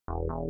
Hello!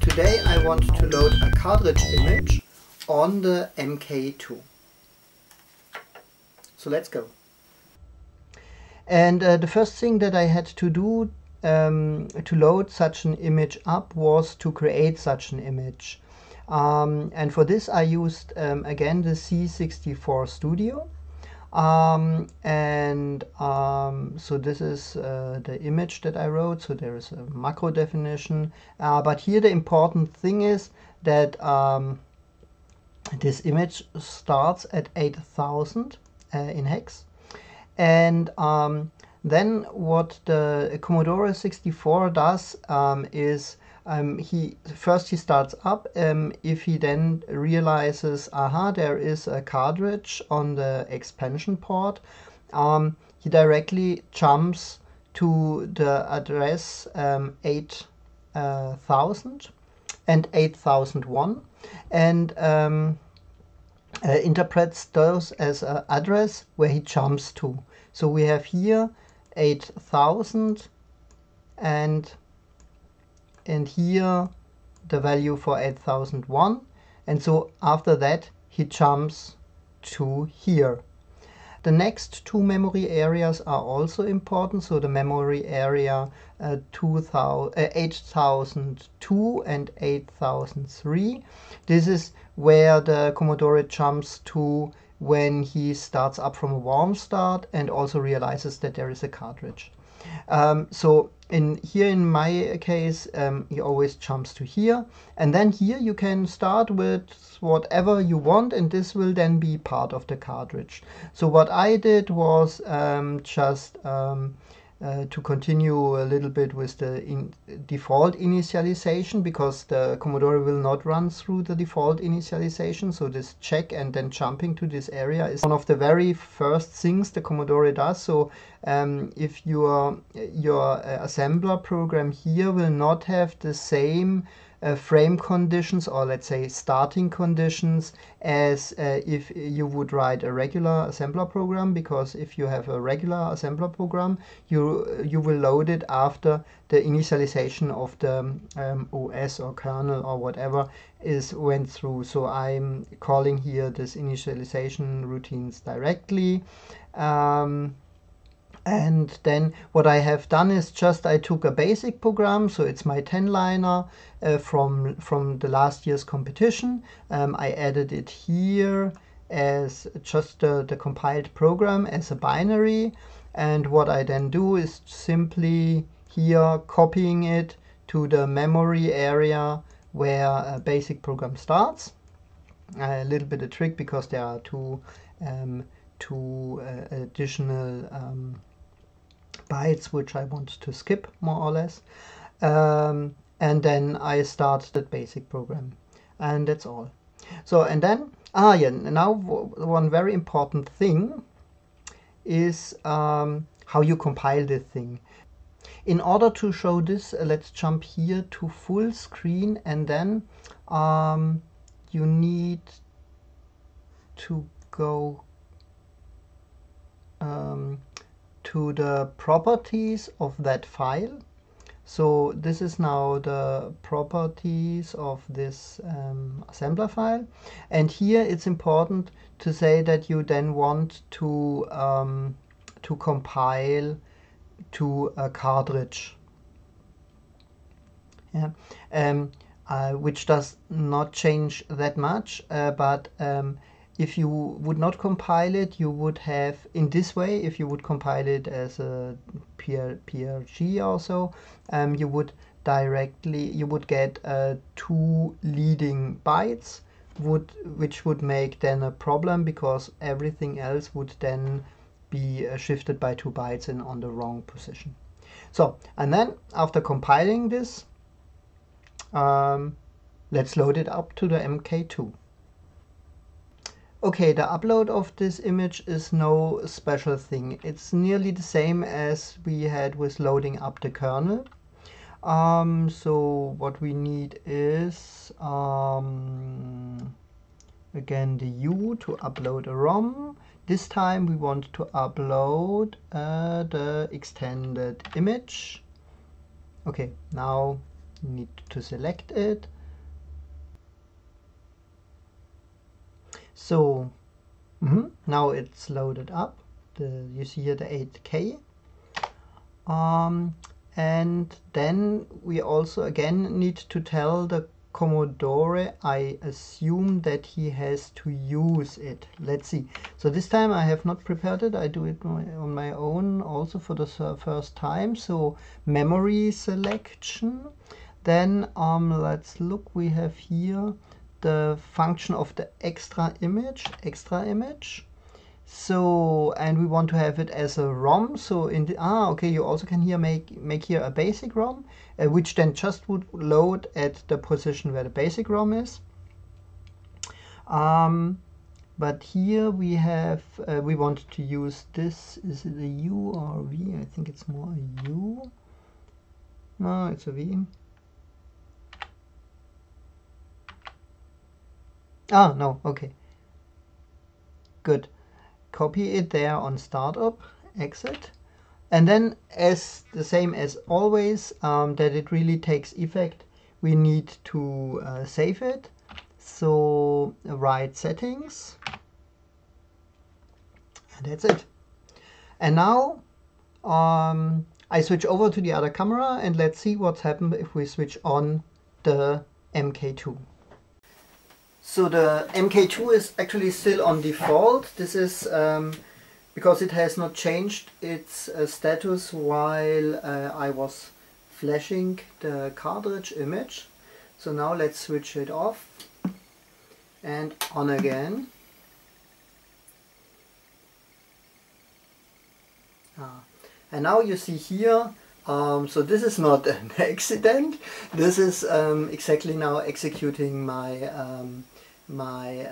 Today I want to load a cartridge image on the MK2. So let's go. And the first thing that I had to do to load such an image up was to create such an image. And for this I used again the C64 Studio. So this is the image that I wrote. So there is a macro definition, but here the important thing is that this image starts at 8000 in hex, and then what the Commodore 64 does is he starts up. If he then realizes, aha, there is a cartridge on the expansion port, he directly jumps to the address 8000 and 8001 and interprets those as an address where he jumps to. So we have here 8000 and here the value for 8001, and so after that he jumps to here. The next two memory areas are also important. So the memory area 8002 and 8003. This is where the Commodore jumps to when he starts up from a warm start and also realizes that there is a cartridge. So in my case, he always jumps to here, and then here you can start with whatever you want, and this will then be part of the cartridge. So what I did was just to continue a little bit with the default initialization, because the Commodore will not run through the default initialization. So this check and then jumping to this area is one of the very first things the Commodore does. So if your assembler program here will not have the same frame conditions, or let's say starting conditions, as if you would write a regular assembler program, because if you have a regular assembler program, you will load it after the initialization of the OS or kernel or whatever went through. So I'm calling here this initialization routines directly. And then what I have done is just I took a basic program, so it's my 10-liner from the last year's competition. I added it here as just the compiled program as a binary, and what I then do is simply here copying it to the memory area where a basic program starts. A little bit of trick, because there are two additional bytes which I want to skip, more or less, and then I start that basic program, and that's all. So and then now one very important thing is how you compile this thing. In order to show this, let's jump here to full screen, and then you need to go to the properties of that file. So this is now the properties of this assembler file, and here it's important to say that you then want to compile to a cartridge, which does not change that much, but if you would not compile it, you would have, in this way, if you would compile it as a PRG also, you would get 2 leading bytes, which would make then a problem, because everything else would then be shifted by 2 bytes and on the wrong position. So, and then after compiling this, let's load it up to the MK2. Okay, the upload of this image is no special thing. It's nearly the same as we had with loading up the kernel. So what we need is again the U to upload a ROM. this time we want to upload the extended image. Okay, now you need to select it. So now it's loaded up. You see here the 8K. And then we also again need to tell the Commodore, I assume, that he has to use it. Let's see. So this time I have not prepared it. I do it on my own also for the first time. So memory selection. Then let's look. We have here the function of the extra image. So, and we want to have it as a ROM. So in the okay, you also can here make here a basic ROM, which then just would load at the position where the basic ROM is. But here we have we want to use this. Is it a U or a V? I think it's more a U. No, it's a V. Ah, no, okay. Good. Copy it there on startup, exit, and then as the same as always, that it really takes effect, we need to save it. So write settings, and that's it. And now I switch over to the other camera, and let's see what's happened if we switch on the MK2. So the MK2 is actually still on default. This is because it has not changed its status while I was flashing the cartridge image. So now let's switch it off and on again. And now you see here, so this is not an accident. This is exactly now executing my my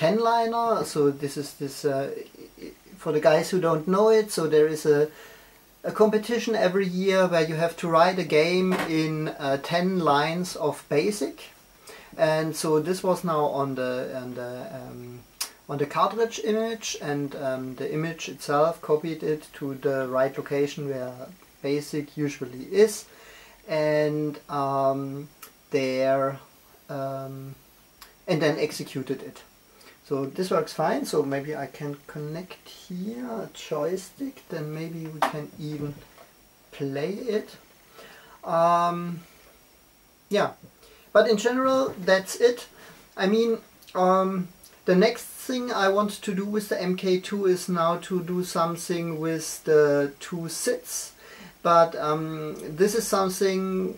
10-liner. So this is for the guys who don't know it. So there is a competition every year where you have to write a game in 10 lines of BASIC, and so this was now on the cartridge image, and the image itself copied it to the right location where BASIC usually is, and and then executed it. So this works fine. So maybe I can connect here a joystick, then maybe we can even play it. Yeah, but in general that's it. I mean, the next thing I want to do with the MK2 is now to do something with the 2 SIDs. But this is something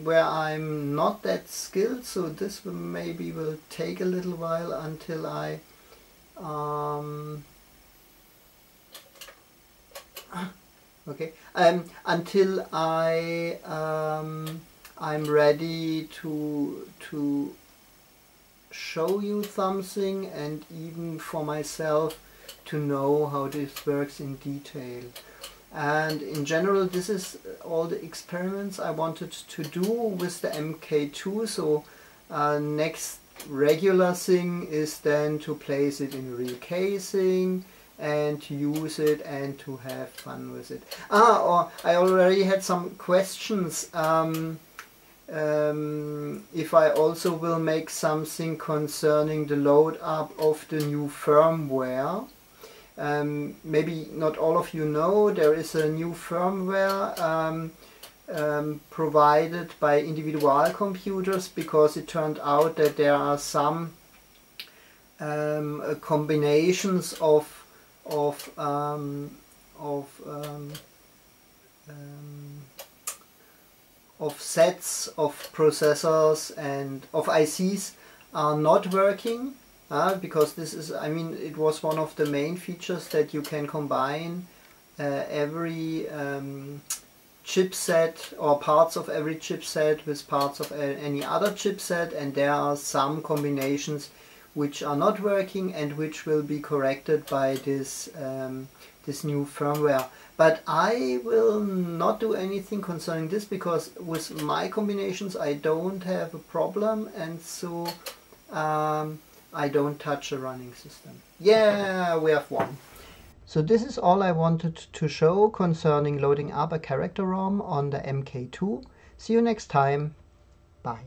where I'm not that skilled, so this maybe will take a little while until I until I'm ready to show you something, and even for myself to know how this works in detail. And in general, this is all the experiments I wanted to do with the MK2. So next regular thing is then to place it in a real casing and to use it and to have fun with it. Or I already had some questions if I also will make something concerning the load up of the new firmware. Maybe not all of you know, there is a new firmware provided by individual computers, because it turned out that there are some combinations of sets of processors and of ICs are not working. Because this is, I mean, it was one of the main features that you can combine every chipset or parts of every chipset with parts of any other chipset, and there are some combinations which are not working and which will be corrected by this this new firmware. But I will not do anything concerning this, because with my combinations I don't have a problem, and so I don't touch a running system. Yeah, we have one. So this is all I wanted to show concerning loading up a character ROM on the MK2. See you next time. Bye.